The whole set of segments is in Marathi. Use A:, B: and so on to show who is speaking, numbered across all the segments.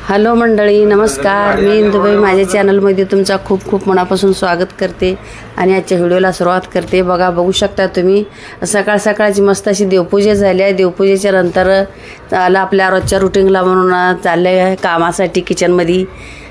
A: हॅलो मंडळी, नमस्कार. मी इंदुबाई माझ्या चॅनलमध्ये तुमचा खूप खूप मनापासून स्वागत करते आणि आजच्या व्हिडिओला सुरुवात करते. बघू शकता तुम्ही सकाळ सकाळची मस्त अशी देवपूजा झाली आहे. देवपूजेच्या नंतर आलं आपल्या रोजच्या रुटीनला म्हणून चालले आहे कामासाठी किचनमध्ये.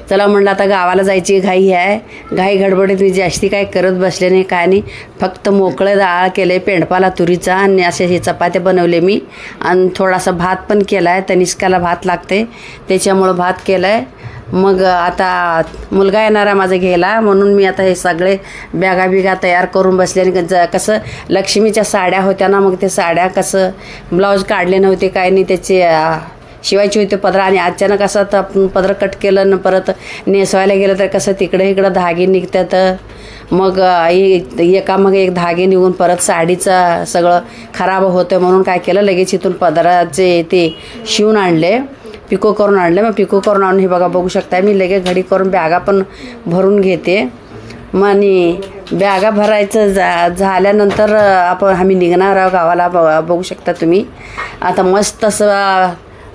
A: चला म्हणलं आता गावाला जायची घाई आहे. घाई गडबडीत मी जास्ती काय करत बसले नाही, काय नाही. फक्त मोकळं डाळ केले पेंडपाला तुरीचा आणि असे हे चपात्या बनवले मी आणि थोडासा भात पण केला आहे. तनिष्काला भात लागते त्याच्यामुळं भात केला आहे. मग आता मुलगा येणार आहे माझा घ्यायला, म्हणून मी आता हे सगळे बॅगा तयार करून बसले. आणि कसं लक्ष्मीच्या साड्या होत्या ना, मग ते साड्या कसं ब्लाऊज काढले नव्हते काय नाही, त्याचे शिवायची होते पदर. आणि अचानक असं तर आपण पदर कट केलं आणि परत नेसवायला गेलं तर कसं तिकडे धागे निघतात. मग एका मग एक धागे निघून परत साडीचं सगळं खराब होतं. म्हणून काय केलं, लगेच इथून पदराचे ते शिवून आणले, पिको करून आणले. मग पिको करून आणून हे बघू शकता मी लगेच घडी करून बॅगा पण भरून घेते. मग आणि बॅगा भरायचं झाल्यानंतर आम्ही निघणार आहोत गावाला. बघू शकता तुम्ही आता मस्त असं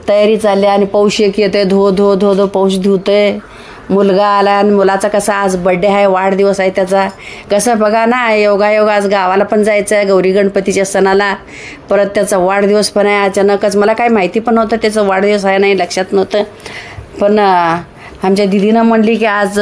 A: तयारी चालली आणि पाऊस एक येतोय, धो पाऊस धुतोय. मुलगा आला आणि मुलाचा कसा आज बड्डे आहे, वाढदिवस आहे त्याचा. कसं बघा ना, योगायोग आज गावाला पण जायचं आहे गौरी गणपतीच्या सणाला. परत त्याचा वाढदिवस पण आहे. अचानकच मला काही माहिती पण नव्हतं त्याचा वाढदिवस आहे, नाही लक्षात नव्हतं. पण आमच्या दिदीनं म्हणली की आज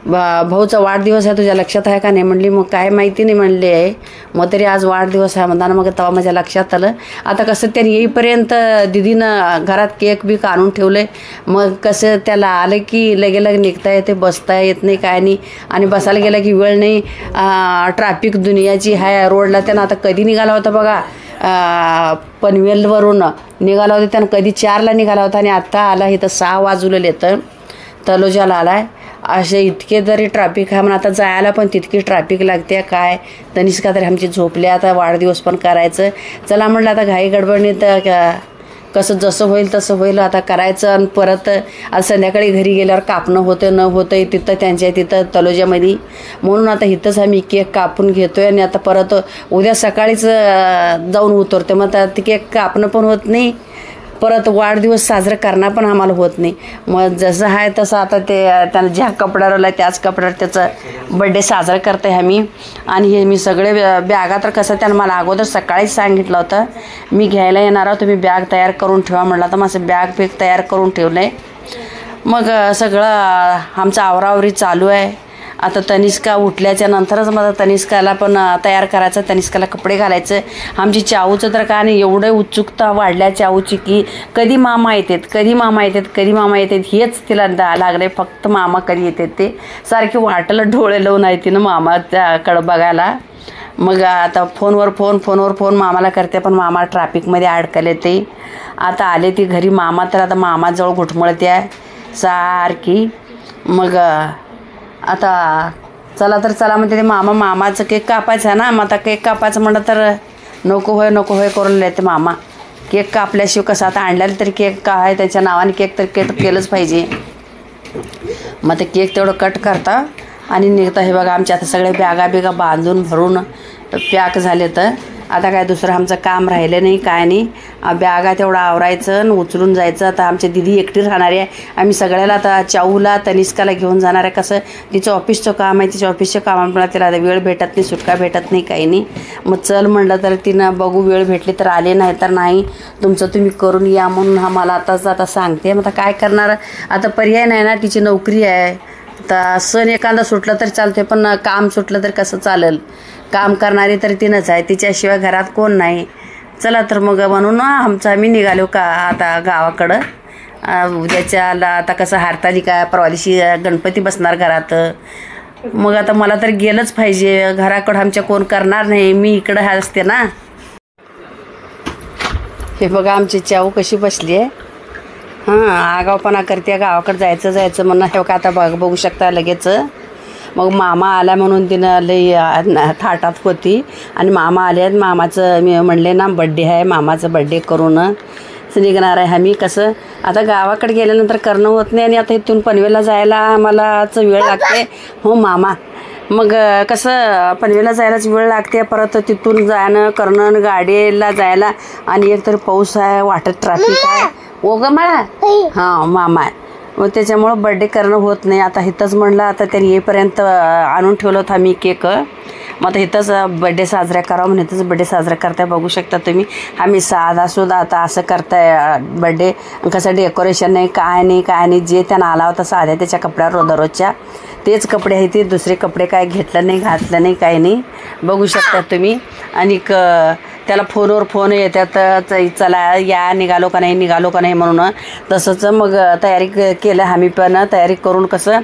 A: भाऊचा वाढदिवस आहे, तुझ्या लक्षात आहे का नाही म्हणली. मग काय माहिती नाही म्हणले आहे. मग तरी आज वाढदिवस आहे म्हणताना मग तेव्हा माझ्या लक्षात आलं. आता कसं त्याने येईपर्यंत दिदीनं घरात केक बी आणून ठेवले. मग कसं त्याला आलं की लगे निघता येते, बसता येत नाही काय नाही. आणि बसायला गेलं की वेळ नाही. ट्रॅफिक दुनियाची आहे रोडला. त्यानं आता कधी निघाला होता बघा, पनवेलवरून निघाला होता त्यानं, कधी 4ला निघाला होता आणि आत्ता आला इथं 6 वाजवलेले तर तलोजाला आला आहे. असे इतके तरी ट्रॅफिक आहे म्हणून आता जायला पण तितकी ट्रॅफिक लागते काय. तनिष्का तरी आमची झोपले, आता वाढदिवस पण करायचं. चला म्हटलं आता घाई गडबडीत कसं जसं होईल तसं होईल आता करायचं. आणि परत आज संध्याकाळी घरी गेल्यावर कापणं होतं न होतं तिथं त्यांच्या तिथं तलोजामध्ये. म्हणून आता इथंच आम्ही केक कापून घेतोय आणि आता परत उद्या सकाळीच जाऊन उतरतो. मग आता ते केक कापणं पण होत नाही, परत वाढदिवस साजरा करणं पण आम्हाला होत नाही. मग जसं आहे तसं आता ते त्यानं ज्या कपड्यावर आला त्याच कपड्यावर त्याचा बड्डे साजरा करते आम्ही. आणि हे मी सगळे बॅगा तर कसं त्यानं मला अगोदर सकाळीच सांगितलं होतं मी घ्यायला येणार आहोत, तुम्ही बॅग तयार करून ठेवा म्हटलं. तर माझं बॅग तयार करून ठेवलं आहे. मग सगळं आमचं आवरावरी चालू आहे. आता तनिष्का उठल्याच्या नंतरच मला तनिष्काला पण तयार करायचं, तनिष्काला कपडे घालायचं. आमची चाऊचं तर काय नाही, एवढं उत्सुकता वाढल्या चाऊची की कधी मामा येतात हेच तिला लागले. फक्त मामा कधी येतात ते सारखी वाटलं डोळे लावून आहे तिनं मामाच्याकडं बघायला. मग आता फोनवर फोन मामाला करते, पण मामा ट्रॅफिकमध्ये अडकले ते. आता आले ती घरी मामा, तर आता मामाजवळ घुटमळते आहे सारखी. मग आता चला म्हणते ते मामाचं केक कापायचं आहे ना. मग आता केक कापायचं म्हणलं तर नको होय करून येते मामा. केक कापल्याशिवाय कसं आता आणल्याला तरी केक का आहे त्याच्या नावाने केक तर केलंच पाहिजे. मग ते केक तेवढं कट करता आणि निघता. हे बघा आमच्या आता सगळे बॅगा बांधून भरून पॅक झाले. तर आता काय दुसरं आमचं काम राहिलं नाही काय नाही. बॅगा तेवढं आवरायचं आणि उचलून जायचं. आता आमच्या दिदी एकटी राहणार आहे. आम्ही सगळ्याला आता चाऊला तनिष्काला घेऊन जाणार आहे. कसं तिचं ऑफिसचं काम आहे, तिच्या ऑफिसच्या कामामुळे तिला वेळ भेटत नाही, सुटका भेटत नाही काही नाही. मग चल म्हणलं तर तिनं बघू वेळ भेटली तर आले, नाही तर नाही तुमचं तुम्ही करून या म्हणून आम्हाला आता सांगते. मग आता काय करणार, आता पर्याय नाही ना, तिची नोकरी आहे. तर सण एखादा सुटलं तर चालते, पण काम सुटलं तर कसं चालेल. काम करणारी तर तिनंच आहे, तिच्याशिवाय घरात कोण नाही. चला तर मग म्हणून आम्ही निघालो का आता गावाकडं. उद्याच्याला आता कसं हरतालिका, परवा दिवशी गणपती बसणार घरात. मग आता मला तर गेलंच पाहिजे. घराकडं आमच्या कोण करणार नाही, मी इकडं असते ना. हे बघा आमची चाऊ कशी बसली आहे. आगावपणा करते, गावाकडं जायचं म्हणून. हे का आता बघू शकता लगेच. मग मामा आला म्हणून तिनं लई थाटात होती. आणि मामा आले, मामाचं मी म्हणले ना बड्डे आहे, मामाचं बड्डे करून निघणार आहे आम्ही. कसं आता गावाकडे गेल्यानंतर करणं होत नाही आणि आता इथून पनवेलला जायला आम्हालाच वेळ लागते. हो मामा मग कसं पनवेलला जायलाच वेळ लागते, परत तिथून जाणं करणं गाडीला जायला, आणि एकतर पाऊस आहे, वाटत ट्रॅफिक आहे. ओ ग मला हां मामा आहे, मग त्याच्यामुळं बड्डे करणं होत नाही. आता इथंच म्हणलं, आता त्यांनी येईपर्यंत आणून ठेवलं होतं आम्ही केक. मग आता इथंच बड्डे साजरा करावा म्हणून इथंच बड्डे साजरा करताय. बघू शकता तुम्ही, आम्ही साधासुद्धा आता असं करताय बड्डे. कसं डेकोरेशन नाही, काय नाही, जे त्यांना आला होता साध्या त्याच्या कपड्यावर दररोजच्या तेच कपडे आहेत ते, दुसरे कपडे काय घेतलं नाही, घातलं नाही, काही नाही. बघू शकता तुम्ही. आणि त्याला फोनवर फोन येतात, चला या, निघालो का नाही म्हणून. तसंच मग तयारी केलं आम्ही पण. तयारी करून कसं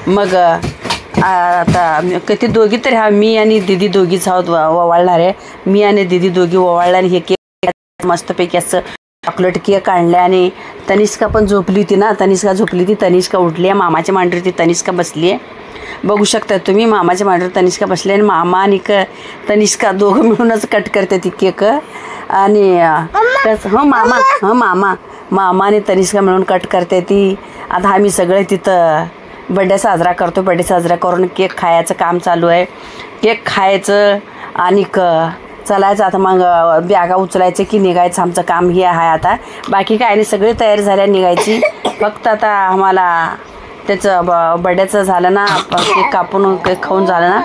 A: मग आता किती दोघी तरी मी आणि दीदी दोघीच आहोत ओवाळणार आहे. मी आणि दीदी दोघी ओवाळल्या, आणि हे केक मस्तपैकी असं चॉकलेट केक आणले. आणि तनिष्का पण झोपली होती ना, तनिष्का उठली आहे. मामाच्या मांडीवरती तनिष्का बसली आहे. बघू शकता तुम्ही, मामाच्या मांडीवर तनिष्का बसली आहे, आणि मामा आणि तनिष्का दोघं मिळूनच कट करते ती केक. आणि मामा आणि तनिष्का मिळून कट करते ती. आता आम्ही सगळे तिथं बड्डे साजरा करतो. बड्डे साजरा करून केक खायचं काम चालू आहे. केक खायचं आणि चलायचं. आता मग बॅगा उचलायचं की निघायचं, आमचं काम हे आहे आता. बाकी काय नाही, सगळी तयारी झाल्या निघायची. फक्त आता आम्हाला त्याचं बड्डेचं झालं ना, केक कापून केक खाऊन झालं ना,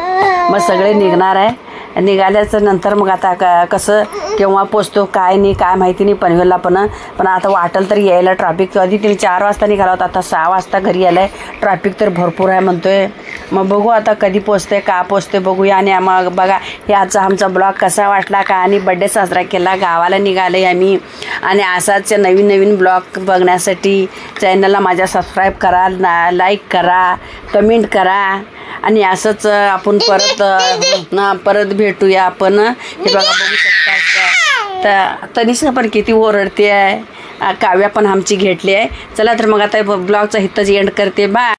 A: मग सगळे निघणार आहे. निघाल्याचं नंतर मग आता कसं केव्हा पोचतो काय नाही, काय माहिती नाही पनवेलला. पण आता वाटेल तर यायला ट्रॅफिक. आधी तिने 4 वाजता निघाला होता, आता 6 वाजता घरी यायला आहे. ट्रॅफिक तर भरपूर आहे म्हणतोय. मग बघू आता कधी पोचते, का पोचते बघूया. आणि मग बघा हे आजचा ब्लॉग कसा वाटला का, आणि बड्डे साजरा केला, गावाला निघाले आम्ही. आणि असाच नवीन ब्लॉग बघण्यासाठी चॅनलला माझ्या सबस्क्राईब करा, लाईक करा, कमेंट करा. आणि असंच आपण परत भेटूया आपण. हे बघा बघू शकता, तर तनिष्का पण किती ओरडते आहे, काव्या पण आमची घेतली आहे. चला तर मग आता ब्लॉगचा इथंच एंड करते. बाय.